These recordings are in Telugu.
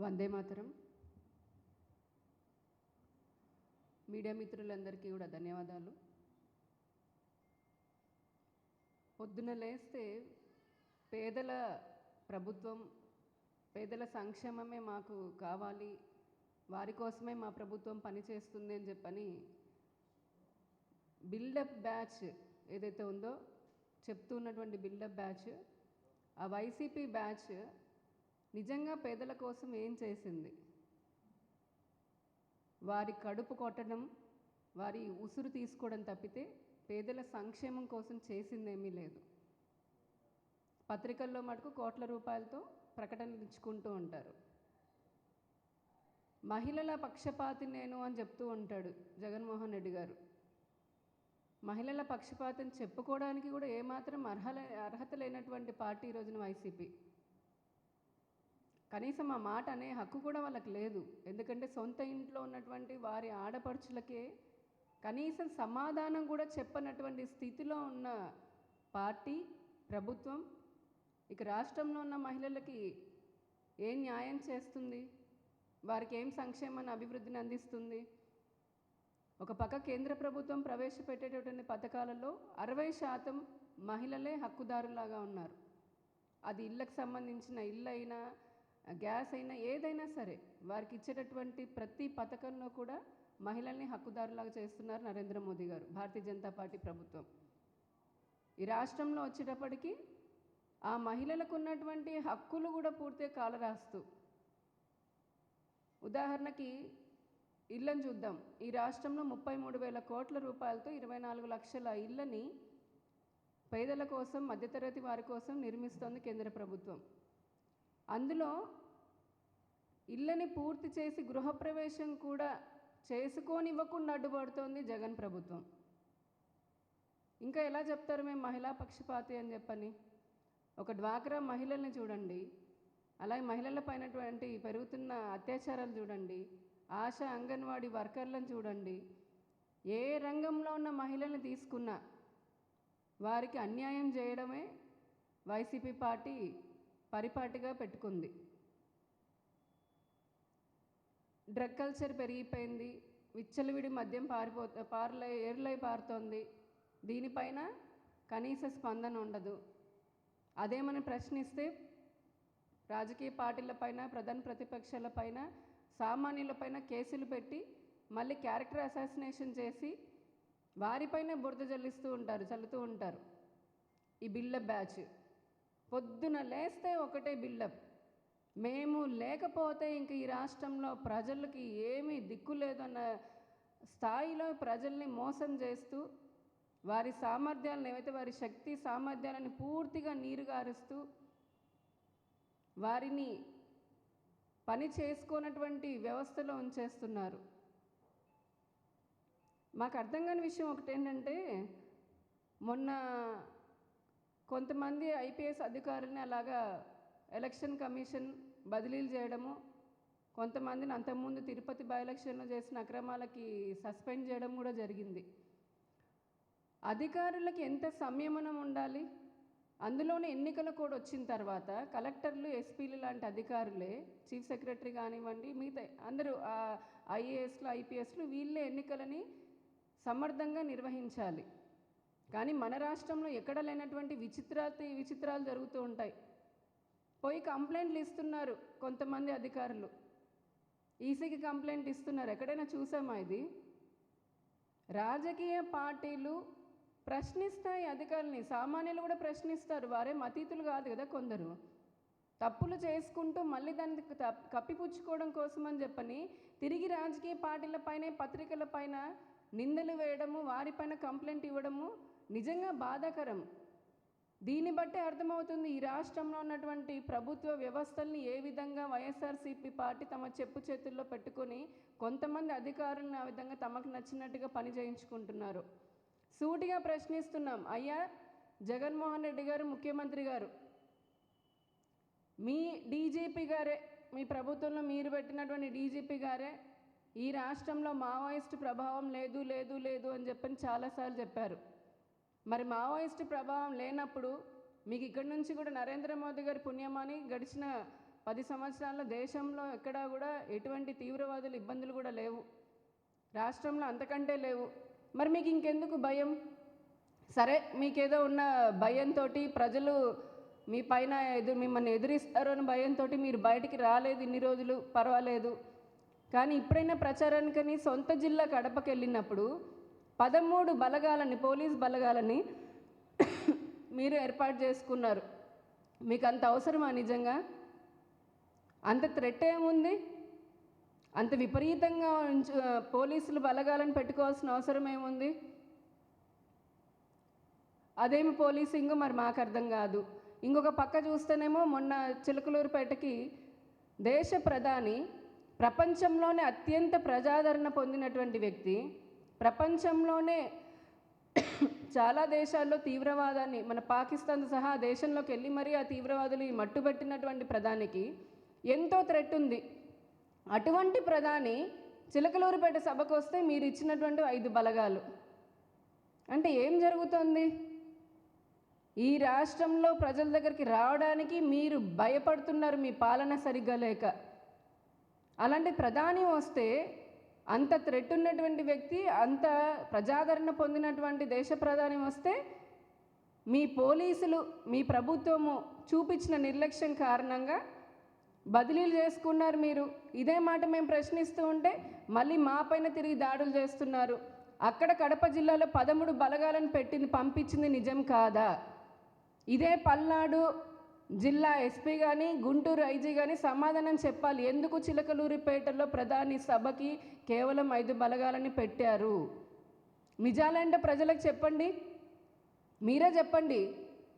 వందే మాతరం. మీడియా మిత్రులందరికీ కూడా ధన్యవాదాలు. పొద్దున లేస్తే పేదల ప్రభుత్వం, పేదల సంక్షేమమే మాకు కావాలి, వారి కోసమే మా ప్రభుత్వం పనిచేస్తుంది అని చెప్పని బిల్డప్ బ్యాచ్ ఏదైతే ఉందో చెప్తున్నటువంటి బిల్డప్ బ్యాచ్, ఆ వైసీపీ బ్యాచ్ నిజంగా పేదల కోసం ఏం చేసింది? వారి కడుపు కొట్టడం, వారి ఉసురు తీసుకోవడం తప్పితే పేదల సంక్షేమం కోసం చేసిందేమీ లేదు. పత్రికల్లో మటుకు కోట్ల రూపాయలతో ప్రకటనలు ఇచ్చుకుంటూ ఉంటారు. మహిళల పక్షపాతి నేను అని చెప్తూ ఉంటాడు జగన్మోహన్ రెడ్డి గారు. మహిళల పక్షపాతం చెప్పుకోవడానికి కూడా ఏమాత్రం అర్హత లేనటువంటి పార్టీ ఈ రోజున వైసీపీ. కనీసం ఆ మాట అనే హక్కు కూడా వాళ్ళకి లేదు. ఎందుకంటే సొంత ఇంట్లో ఉన్నటువంటి వారి ఆడపడుచులకే కనీసం సమాధానం కూడా చెప్పనటువంటి స్థితిలో ఉన్న పార్టీ, ప్రభుత్వం ఇక రాష్ట్రంలో ఉన్న మహిళలకి ఏం న్యాయం చేస్తుంది? వారికి ఏం సంక్షేమాన్ని, అభివృద్ధిని అందిస్తుంది? ఒక పక్క కేంద్ర ప్రభుత్వం ప్రవేశపెట్టేటటువంటి పథకాలలో 60% మహిళలే హక్కుదారులాగా ఉన్నారు. అది ఇళ్ళకు సంబంధించిన ఇల్లు అయినా, గ్యాస్ అయినా, ఏదైనా సరే వారికి ఇచ్చేటటువంటి ప్రతి పథకంలో కూడా మహిళల్ని హక్కుదారులాగా చేస్తున్నారు నరేంద్ర మోదీ గారు, భారతీయ జనతా పార్టీ ప్రభుత్వం. ఈ రాష్ట్రంలో వచ్చేటప్పటికి ఆ మహిళలకు ఉన్నటువంటి హక్కులు కూడా పూర్తిగా కాలరాస్తూ, ఉదాహరణకి ఇళ్ళని చూద్దాం. ఈ రాష్ట్రంలో 33,000 కోట్ల రూపాయలతో 24 లక్షల ఇళ్ళని పేదల కోసం, మధ్యతరగతి వారి కోసం నిర్మిస్తోంది కేంద్ర ప్రభుత్వం. అందులో ఇళ్ళని పూర్తి చేసి గృహప్రవేశం కూడా చేసుకోనివ్వకుండా అడ్డుపడుతోంది జగన్ ప్రభుత్వం. ఇంకా ఎలా చెప్తారు మేము మహిళా పక్షపాతి అని చెప్పని? ఒక డ్వాక్రా మహిళల్ని చూడండి, అలాగే మహిళల పైనటువంటి పెరుగుతున్న అత్యాచారాలు చూడండి, ఆశా అంగన్వాడీ వర్కర్లను చూడండి. ఏ రంగంలో ఉన్న మహిళల్ని తీసుకున్నా వారికి అన్యాయం చేయడమే వైసీపీ పార్టీ పరిపాటిగా పెట్టుకుంది. డ్రగ్ కల్చర్ పెరిగిపోయింది, విచ్చలవిడి మద్యం ఏర్లై పారుతోంది. దీనిపైన కనీస స్పందన ఉండదు. అదేమని ప్రశ్నిస్తే రాజకీయ పార్టీలపైన, ప్రధాన ప్రతిపక్షాలపైన, సామాన్యులపైన కేసులు పెట్టి మళ్ళీ క్యారెక్టర్ అసాసినేషన్ చేసి వారిపైన బురద చల్లుతూ ఉంటారు ఈ బిల్డప్ బ్యాచ్. పొద్దున లేస్తే ఒకటే బిల్డప్. మేము లేకపోతే ఇంక ఈ రాష్ట్రంలో ప్రజలకి ఏమీ దిక్కు లేదన్న స్థాయిలో ప్రజల్ని మోసం చేస్తూ, వారి సామర్థ్యాలను, ఏవైతే వారి శక్తి సామర్థ్యాలను పూర్తిగా నీరుగారుస్తూ, వారిని పని చేసుకున్నటువంటి వ్యవస్థలో ఉంచేస్తున్నారు. మాకు అర్థం కాని విషయం ఒకటి ఏంటంటే, మొన్న కొంతమంది ఐపీఎస్ అధికారులని అలాగా ఎలక్షన్ కమిషన్ బదిలీలు చేయడము, కొంతమందిని అంతకుముందు తిరుపతి బై ఎలక్షన్లో చేసిన అక్రమాలకి సస్పెండ్ చేయడం కూడా జరిగింది. అధికారులకి ఎంత సంయమనం ఉండాలి? అందులోనే ఎన్నికల కోడ్ వచ్చిన తర్వాత కలెక్టర్లు, ఎస్పీలు లాంటి అధికారులే, చీఫ్ సెక్రటరీ కానివ్వండి, మిగతా అందరూ ఐఏఎస్లు, ఐపీఎస్లు వీళ్ళే ఎన్నికలని సమర్థంగా నిర్వహించాలి. కానీ మన రాష్ట్రంలో ఎక్కడ లేనటువంటి విచిత్రాలు జరుగుతూ ఉంటాయి. పోయి కంప్లైంట్లు ఇస్తున్నారు కొంతమంది అధికారులు, ఈసీకి కంప్లైంట్ ఇస్తున్నారు. ఎక్కడైనా చూసామా ఇది? రాజకీయ పార్టీలు ప్రశ్నిస్తాయి అధికారులని, సామాన్యులు కూడా ప్రశ్నిస్తారు. వారేం అతీతులు కాదు కదా. కొందరు తప్పులు చేసుకుంటూ మళ్ళీ దాన్ని కప్పిపుచ్చుకోవడం కోసం అని చెప్పని తిరిగి రాజకీయ పార్టీల పైన, పత్రికల పైన నిందలు వేయడము, వారిపైన కంప్లైంట్ ఇవ్వడము నిజంగా బాధాకరం. దీన్ని బట్టే అర్థమవుతుంది ఈ రాష్ట్రంలో ఉన్నటువంటి ప్రభుత్వ వ్యవస్థల్ని ఏ విధంగా వైఎస్ఆర్సీపీ పార్టీ తమ చెప్పు చేతుల్లో పెట్టుకొని కొంతమంది అధికారులను ఆ విధంగా తమకు నచ్చినట్టుగా పని చేయించుకుంటున్నారు. సూటిగా ప్రశ్నిస్తున్నాం, అయ్యా జగన్మోహన్ రెడ్డి గారు, ముఖ్యమంత్రి గారు, మీ డీజీపీ గారే, మీ ప్రభుత్వంలో మీరు పెట్టినటువంటి డీజీపీ గారే ఈ రాష్ట్రంలో మావోయిస్టు ప్రభావం లేదు లేదు లేదు అని చెప్పని చాలాసార్లు చెప్పారు. మరి మావోయిస్టు ప్రభావం లేనప్పుడు మీకు ఇక్కడి నుంచి కూడా నరేంద్ర మోదీ గారి పుణ్యమాని గడిచిన 10 సంవత్సరాల దేశంలో ఎక్కడా కూడా ఎటువంటి తీవ్రవాదుల ఇబ్బందులు కూడా లేవు, రాష్ట్రంలో అంతకంటే లేవు. మరి మీకు ఇంకెందుకు భయం? సరే, మీకేదో ఉన్న భయంతో ప్రజలు మీ పైన మిమ్మల్ని ఎదిరిస్తారు అని భయంతో మీరు బయటికి రాలేదు ఇన్ని రోజులు, పర్వాలేదు. కానీ ఇప్పుడైనా ప్రచారానికని సొంత జిల్లా కడపకి వెళ్ళినప్పుడు 13 బలగాలని, పోలీస్ బలగాలని మీరు ఏర్పాటు చేసుకున్నారు. మీకు అంత అవసరమా నిజంగా? అంత థ్రెట్ ఏముంది? అంత విపరీతంగా పోలీసులు బలగాలను పెట్టుకోవాల్సిన అవసరం ఏముంది? అదేమి పోలీసింగ్ మరి మాకు అర్థం కాదు. ఇంకొక పక్క చూస్తేనేమో మొన్న చిలకలూరుపేటకి దేశ ప్రధాని, ప్రపంచంలోనే అత్యంత ప్రజాదరణ పొందినటువంటి వ్యక్తి, ప్రపంచంలోనే చాలా దేశాల్లో తీవ్రవాదాన్ని, మన పాకిస్తాన్ సహా దేశంలోకి వెళ్ళి మరీ ఆ తీవ్రవాదులు మట్టుబెట్టినటువంటి ప్రధానికి ఎంతో థ్రెట్ ఉంది. అటువంటి ప్రధాని చిలకలూరుపేట సభకు వస్తే మీరు ఇచ్చినటువంటి 5 బలగాలు అంటే ఏం జరుగుతుంది? ఈ రాష్ట్రంలో ప్రజల దగ్గరికి రావడానికి మీరు భయపడుతున్నారు, మీ పాలన సరిగ్గా లేక. అలాంటి ప్రధాని వస్తే, అంత థ్రెట్ ఉన్నటువంటి వ్యక్తి, అంత ప్రజాదరణ పొందినటువంటి దేశ ప్రధాని వస్తే మీ పోలీసులు, మీ ప్రభుత్వము చూపించిన నిర్లక్ష్యం కారణంగా బదిలీలు చేసుకున్నారు మీరు. ఇదే మాట మేము ప్రశ్నిస్తూ ఉంటే మళ్ళీ మా పైన తిరిగి దాడులు చేస్తున్నారు. అక్కడ కడప జిల్లాలో 13 బలగాలను పంపించింది నిజం కాదా? ఇదే పల్నాడు జిల్లా ఎస్పీ కానీ, గుంటూరు ఐజీ కానీ సమాధానం చెప్పాలి. ఎందుకు చిలకలూరిపేటలో ప్రధాని సభకి కేవలం 5 బలగాలని పెట్టారు? నిజాలంటే ప్రజలకు చెప్పండి, మీరే చెప్పండి.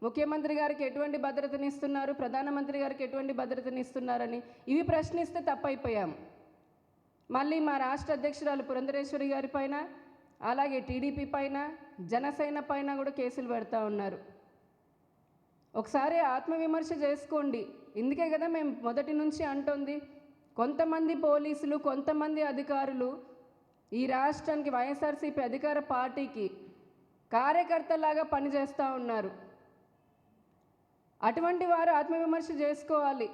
ముఖ్యమంత్రి గారికి ఎటువంటి భద్రతనిస్తున్నారు, ప్రధానమంత్రి గారికి ఎటువంటి భద్రతనిస్తున్నారని ఇవి ప్రశ్నిస్తే తప్పైపోయాం. మళ్ళీ మా రాష్ట్ర అధ్యక్షురాలు పురంధరేశ్వరి గారి పైన, అలాగే టీడీపీ పైన, జనసేన పైన కూడా కేసులు పెడతా ఉన్నారు. ఒకసారి ఆత్మవిమర్శ చేసుకోండి. ఇందుకే కదా మేము మొదటి నుంచి అంటోంది, కొంతమంది పోలీసులు, కొంతమంది అధికారులు ఈ రాష్ట్రానికి, వైఎస్ఆర్సీపీ అధికార పార్టీకి కార్యకర్తలాగా పనిచేస్తూ ఉన్నారు. అటువంటి వారు ఆత్మవిమర్శ చేసుకోవాలి.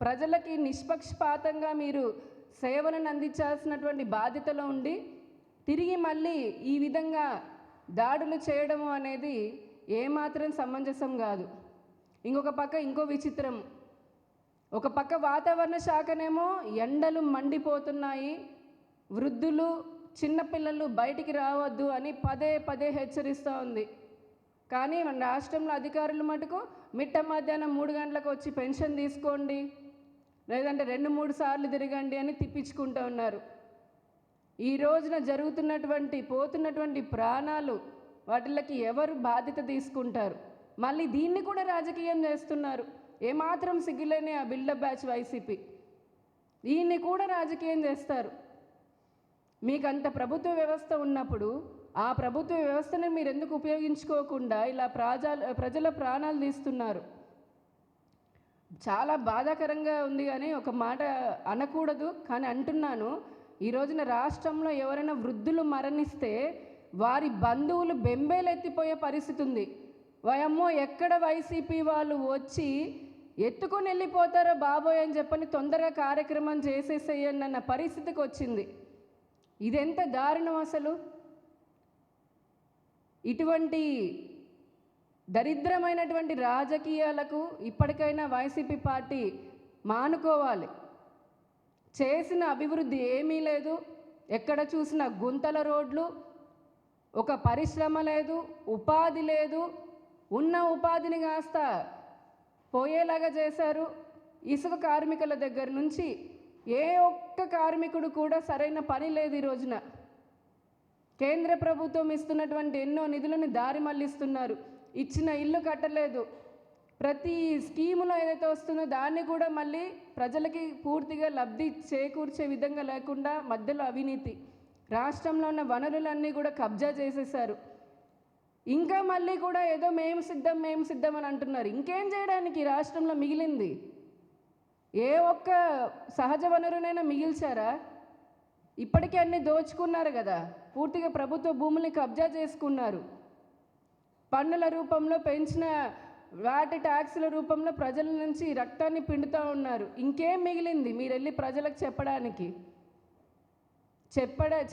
ప్రజలకి నిష్పక్షపాతంగా మీరు సేవలను అందించాల్సినటువంటి బాధ్యతలో ఉండి తిరిగి మళ్ళీ ఈ విధంగా దాడులు చేయడము అనేది ఏమాత్రం సమంజసం కాదు. ఇంకొక పక్క ఇంకో విచిత్రం, ఒక పక్క వాతావరణ శాఖనేమో ఎండలు మండిపోతున్నాయి, వృద్ధులు, చిన్నపిల్లలు బయటికి రావద్దు అని పదే పదే హెచ్చరిస్తూ ఉంది. కానీ మన రాష్ట్రంలో అధికారులు మటుకు మిట్ట మధ్యాహ్నం 3 గంటలకు వచ్చి పెన్షన్ తీసుకోండి, లేదంటే 2-3 సార్లు తిరగండి అని తిప్పించుకుంటూ ఉన్నారు. ఈ రోజున పోతున్నటువంటి ప్రాణాలు, వాటికి ఎవరు బాధ్యత తీసుకుంటారు? మళ్ళీ దీన్ని కూడా రాజకీయం చేస్తున్నారు. ఏమాత్రం సిగ్గులేని ఆ బిల్డప్ బ్యాచ్ వైసీపీ దీన్ని కూడా రాజకీయం చేస్తారు. మీకు అంత ప్రభుత్వ వ్యవస్థ ఉన్నప్పుడు ఆ ప్రభుత్వ వ్యవస్థను మీరు ఎందుకు ఉపయోగించుకోకుండా ఇలా ప్రజల ప్రాణాలు తీస్తున్నారు? చాలా బాధాకరంగా ఉంది. కానీ ఒక మాట అనకూడదు, కానీ అంటున్నాను. ఈ రోజున రాష్ట్రంలో ఎవరైనా వృద్ధులు మరణిస్తే వారి బంధువులు బెంబేలెత్తిపోయే పరిస్థితి ఉంది. వయమ్మో, ఎక్కడ వైసీపీ వాళ్ళు వచ్చి ఎత్తుకొని వెళ్ళిపోతారో బాబోయ్ అని చెప్పని తొందరగా కార్యక్రమం చేసేసేయండి అన్న పరిస్థితికి వచ్చింది. ఇదెంత దారుణం అసలు! ఇటువంటి దరిద్రమైనటువంటి రాజకీయాలకు ఇప్పటికైనా వైసీపీ పార్టీ మానుకోవాలి. చేసిన అభివృద్ధి ఏమీ లేదు. ఎక్కడ చూసినా గుంతల రోడ్లు, ఒక పరిశ్రమ లేదు, ఉపాధి లేదు. ఉన్న ఉపాధిని కాస్త పోయేలాగా చేశారు. ఇసుక కార్మికుల దగ్గర నుంచి ఏ ఒక్క కార్మికుడు కూడా సరైన పని లేదు. ఈ రోజున కేంద్ర ప్రభుత్వం ఇస్తున్నటువంటి ఎన్నో నిధులను దారి మళ్లిస్తున్నారు. ఇచ్చిన ఇల్లు కట్టలేదు. ప్రతి స్కీములో ఏదైతే వస్తుందో దాన్ని కూడా మళ్ళీ ప్రజలకి పూర్తిగా లబ్ధి చేకూర్చే విధంగా లేకుండా మధ్యలో అవినీతి, రాష్ట్రంలో ఉన్న వనరులన్నీ కూడా కబ్జా చేసేశారు. ఇంకా మళ్ళీ కూడా ఏదో మేము సిద్ధం అని అంటున్నారు. ఇంకేం చేయడానికి రాష్ట్రంలో మిగిలింది? ఏ ఒక్క సహజ వనరునైనా మిగిల్చారా? ఇప్పటికే అన్నీ దోచుకున్నారు కదా, పూర్తిగా ప్రభుత్వ భూముల్ని కబ్జా చేసుకున్నారు. పన్నుల రూపంలో పెంచిన వాటి ట్యాక్సుల రూపంలో ప్రజల నుంచి రక్తాన్ని పిండుతూ ఉన్నారు. ఇంకేం మిగిలింది మీరు వెళ్ళి ప్రజలకు చెప్పడానికి?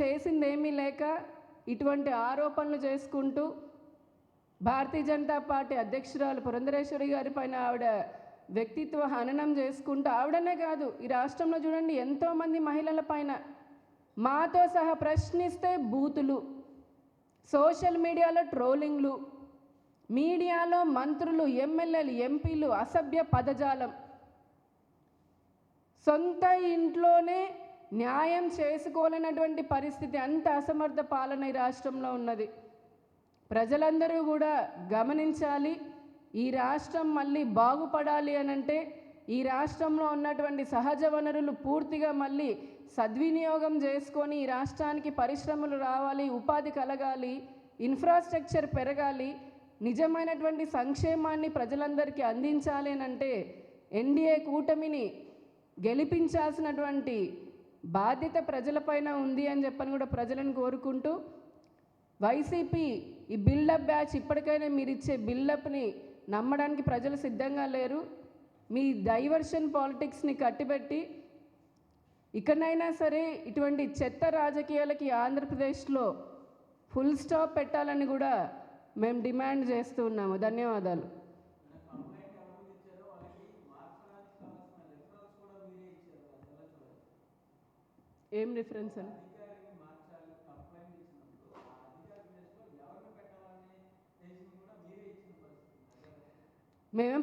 చేసింది ఏమీ లేక ఇటువంటి ఆరోపణలు చేసుకుంటూ భారతీయ జనతా పార్టీ అధ్యక్షురాలు పురంధరేశ్వరి గారి పైన ఆవిడ వ్యక్తిత్వ హననం చేసుకుంటూ, ఆవిడనే కాదు ఈ రాష్ట్రంలో చూడండి ఎంతోమంది మహిళల పైన మాతో సహా ప్రశ్నిస్తే బూతులు, సోషల్ మీడియాలో ట్రోలింగ్లు, మీడియాలో మంత్రులు, ఎమ్మెల్యేలు, ఎంపీలు అసభ్య పదజాలం, సొంత ఇంట్లోనే న్యాయం చేసుకోలేనటువంటి పరిస్థితి, అంత అసమర్థ పాలన ఈ రాష్ట్రంలో ఉన్నది. ప్రజలందరూ కూడా గమనించాలి. ఈ రాష్ట్రం మళ్ళీ బాగుపడాలి అనంటే ఈ రాష్ట్రంలో ఉన్నటువంటి సహజ వనరులు పూర్తిగా మళ్ళీ సద్వినియోగం చేసుకొని ఈ రాష్ట్రానికి పరిశ్రమలు రావాలి, ఉపాధి కలగాలి, ఇన్ఫ్రాస్ట్రక్చర్ పెరగాలి, నిజమైనటువంటి సంక్షేమాన్ని ప్రజలందరికీ అందించాలి అనంటే ఎన్డీఏ కూటమిని గెలిపించాల్సినటువంటి బాధ్యత ప్రజలపైన ఉంది అని చెప్పని కూడా ప్రజలను కోరుకుంటూ, వైసీపీ ఈ బిల్డప్ బ్యాచ్ ఇప్పటికైనా మీరు ఇచ్చే బిల్డప్ని నమ్మడానికి ప్రజలు సిద్ధంగా లేరు. మీ డైవర్షన్ పాలిటిక్స్ని కట్టిపెట్టి ఇకనైనా సరే ఇటువంటి చెత్త రాజకీయాలకి ఆంధ్రప్రదేశ్లో ఫుల్ స్టాప్ పెట్టాలని కూడా మేము డిమాండ్ చేస్తూ ఉన్నాము. ధన్యవాదాలు. ఏం రిఫరెన్స్ అండి? మేమేం